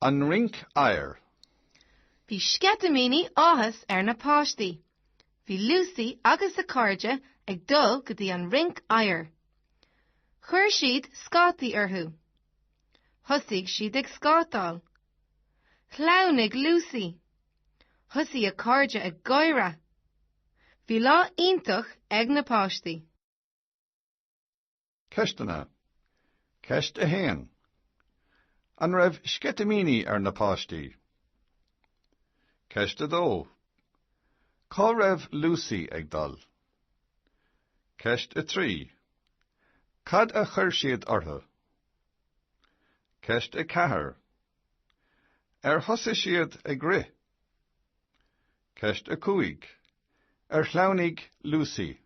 An Rinc Oighir. Bhí scetamíní áthas na páistí. Bhí Lucy agus a cairde ag dul go dtí an Rinc Oighir. Chuir siad scátaí orthu. Thosaigh siad ag scátáil. Chlamhnaigh Lucy. Thosaigh a cairde ag gabhradh. Bhí lá iontach ag na páistí. Ceistena. Ceist a héan. An raibh scetamíní na páistí. Ceist a dó. Cá raibh Lucy ag dul. Ceist a trí. Cad a chuir siad orthu. Ceist a ceathair. Thosa siad ag rith. Ceist a cúig. Chlamhnaigh Lucy.